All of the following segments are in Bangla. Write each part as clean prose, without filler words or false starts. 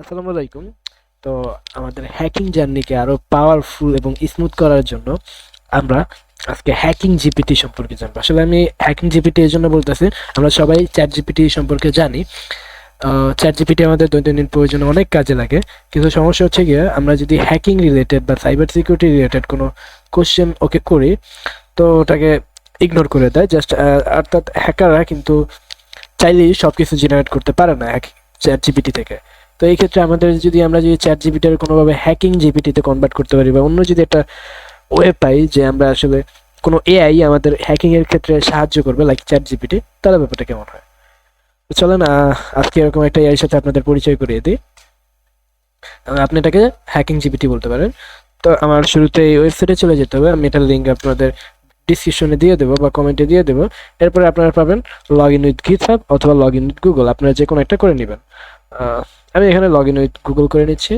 আসসালামু আলাইকুম। তো আমাদের হ্যাকিং জার্নিকে আরো পাওয়ারফুল এবং স্মুথ করার জন্য আমরা আজকে হ্যাকিং জিপিটি সম্পর্কে জানবো। আসলে আমি হ্যাকিং জিপিটি এই জন্য বলতেছি, আমরা সবাই চ্যাট জিপিটি সম্পর্কে জানি। চ্যাট জিপিটি আমাদের দৈনন্দিন প্রয়োজনে অনেক কাজে লাগে, কিন্তু সমস্যা হচ্ছে গিয়ে আমরা যদি হ্যাকিং রিলেটেড বা সাইবার সিকিউরিটি রিলেটেড কোনো কোশ্চেন ওকে করি, তো ওটাকে ইগনোর করে দেয় জাস্ট। অর্থাৎ হ্যাকাররা কিন্তু চাইলেই সব কিছু জেনারেট করতে পারে না চ্যাট জিপিটি থেকে। তো এই ক্ষেত্রে আমরা যদি চ্যাট জিপিটির কোনোভাবে হ্যাকিং জিপিটিতে কনভার্ট করতে পারি, বা অন্য যদি একটা ওয়ে পাই যে আমরা আসলে কোনো এআই আমাদের হ্যাকিং এর ক্ষেত্রে সাহায্য করবে, লাইক চ্যাট জিপিটি, তাহলে ব্যাপারটা কেমন হয়? তো চলেন আজকে এরকম একটা এআই সাথে আপনাদের পরিচয় করিয়ে দিই। আপনি এটাকে হ্যাকিং জিপিটি বলতে পারেন। তো আমার শুরুতে এই ওয়েবসাইটে চলে যেতে হবে, আমি এটার লিঙ্ক আপনাদের ডিসক্রিপশনে দিয়ে দেবো বা কমেন্টে দিয়ে দেবো। এরপরে আপনারা পাবেন লগ ইন উইথ গিটহাব অথবা লগ ইন উইথ গুগল, আপনারা যে কোনো একটা করে নেবেন। আমি এখানে লগ ইন উইথ গুগল করে নিচ্ছি।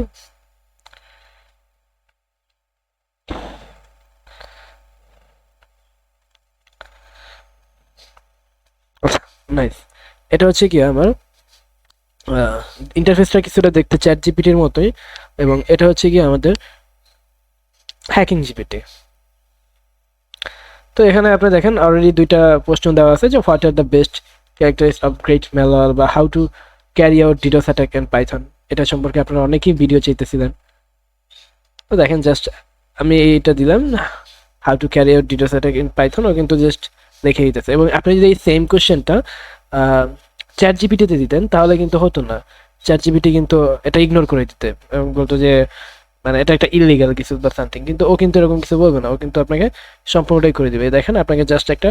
আচ্ছা, নাইস। এটা হচ্ছে কি আমার ইন্টারফেসটা কিছুটা দেখতে চ্যাট জিপিটির মতোই, এবং এটা হচ্ছে কি আমাদের হ্যাকিং জিপিটি। তো এখানে আপনি দেখেন অলরেডি দুইটা প্রশ্ন দেওয়া আছে, যে what are the best characteristics of great malware, বা how to carry out ডিডোস attack in Python. এটা সম্পর্কে আপনারা অনেকেই ভিডিও চাইতেছিলেন। তো দেখেন জাস্ট আমি এইটা দিলাম, how to carry out ডিডোস attack in Python, ও কিন্তু জাস্ট লিখে দিতেছে। এবং আপনি যদি এই সেম কোশ্চেনটা চ্যাট জিপিটিতে দিতেন তাহলে কিন্তু হতো না। চ্যাট জিপিটি কিন্তু এটা ইগনোর করে দিতে এবং বলতো যে মানে এটা একটা ইললিগাল কিছু বা সামথিং, কিন্তু ও কিন্তু এরকম কিছু বলবে না, ও কিন্তু আপনাকে সম্পূর্ণটাই করে দিবে। দেখেন আপনাকে জাস্ট একটা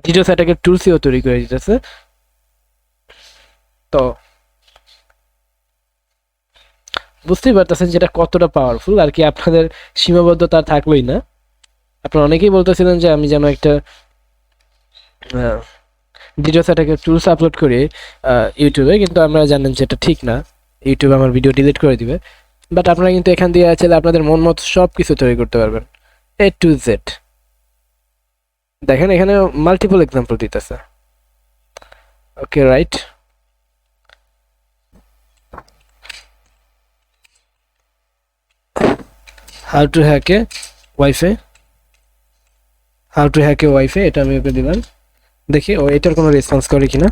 ডিডোস অ্যাটাকের টুলসিও তৈরি করে দিতেছে। তো বুঝতেই পারতেছেন যেটা কতটা পাওয়ারফুল আর কি। আপনাদের সীমাবদ্ধতা আর থাকলোই না। আপনারা অনেকেই বলতেছিলেন যে আমি যেন একটা ডিডোস অ্যাটাকের টুলস আপলোড করি ইউটিউবে, কিন্তু আমরা জানেন যে এটা ঠিক না, ইউটিউব আমার ভিডিও ডিলিট করে দিবে। বাট আপনারা কিন্তু এখান দিয়ে আছে আপনাদের মন মতো সব কিছু তৈরি করতে পারবেন, A to Z। দেখেন এখানে মাল্টিপল এক্সাম্পল দিতেছে। ওকে, right. How to hack A wifi, এটা আমি ওকে দিলাম। দেখি ও এটার কোনো রেসপন্স করে কিনা।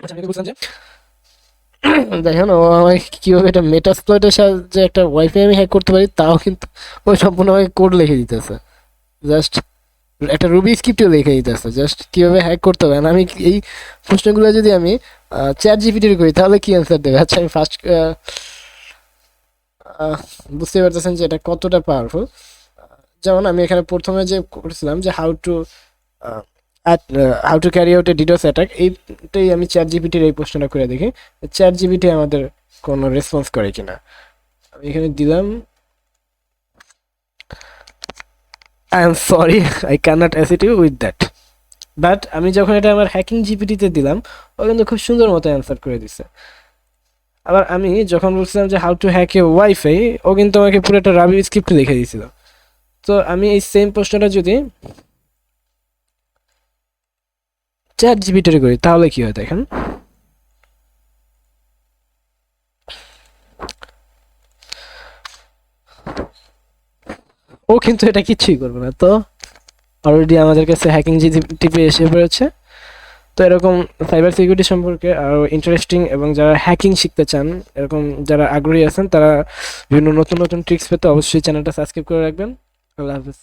আচ্ছা, আমি বুঝলাম যে দেখেন ও আমাকে কিভাবে এটা মেটাস্প্লয়েটের সাহায্যে একটা ওয়াইফাই আমি হ্যাক করতে পারি, তাও কিন্তু ও সম্পূর্ণ আমাকে কোড লিখে দিতেছে। জাস্ট একটা রুবি স্ক্রিপ্টও লিখে দিতেছে জাস্ট কিভাবে হ্যাক করতে হবে। আমি এই প্রশ্নগুলো যদি আমি চ্যাট জিপিটির করি তাহলে কি অ্যান্সার দেবে? আচ্ছা, আমি ফার্স্ট বুঝতে পারতেছেন যে এটা কতটা পাওয়ারফুল। যেমন আমি এখানে প্রথমে যে করছিলাম যে how to carry out A ডিডোস attack, এইটাই আমি চ্যাট জিপিটির এই প্রশ্নটা করে দেখি চ্যাট জিপিটি আমাদের কোনো রেসপন্স করে কিনা। আমি এখানে দিলাম, I am sorry, I cannot assist you with that. But আমি যখন এটা আমার হ্যাকিং জিপিটিতে দিলাম, ও কিন্তু খুব সুন্দর মতো অ্যান্সার করে দিছে। আবার আমি যখন বলছিলাম যে how to hack A wifi, ও কিন্তু আমাকে পুরো একটা রাবি স্ক্রিপ্ট লিখে দিয়েছিল। তো আমি এই সেম প্রশ্নটা যদি চ্যাট জিপিটিতে করি তাহলে কি হয় দেখেন। ও কিন্তু এটা কিচ্ছুই করবে না। তো অলরেডি আমাদের কাছে হ্যাকিং জিপিটি এসে পড়েছে। তো এরকম সাইবার সিকিউরিটি সম্পর্কে আরও ইন্টারেস্টিং এবং যারা হ্যাকিং শিখতে চান, এরকম যারা আগ্রহী আছেন, তারা বিভিন্ন নতুন নতুন ট্রিক্স পেতে অবশ্যই চ্যানেলটা সাবস্ক্রাইব করে রাখবেন। আল্লাহ হাফিজ।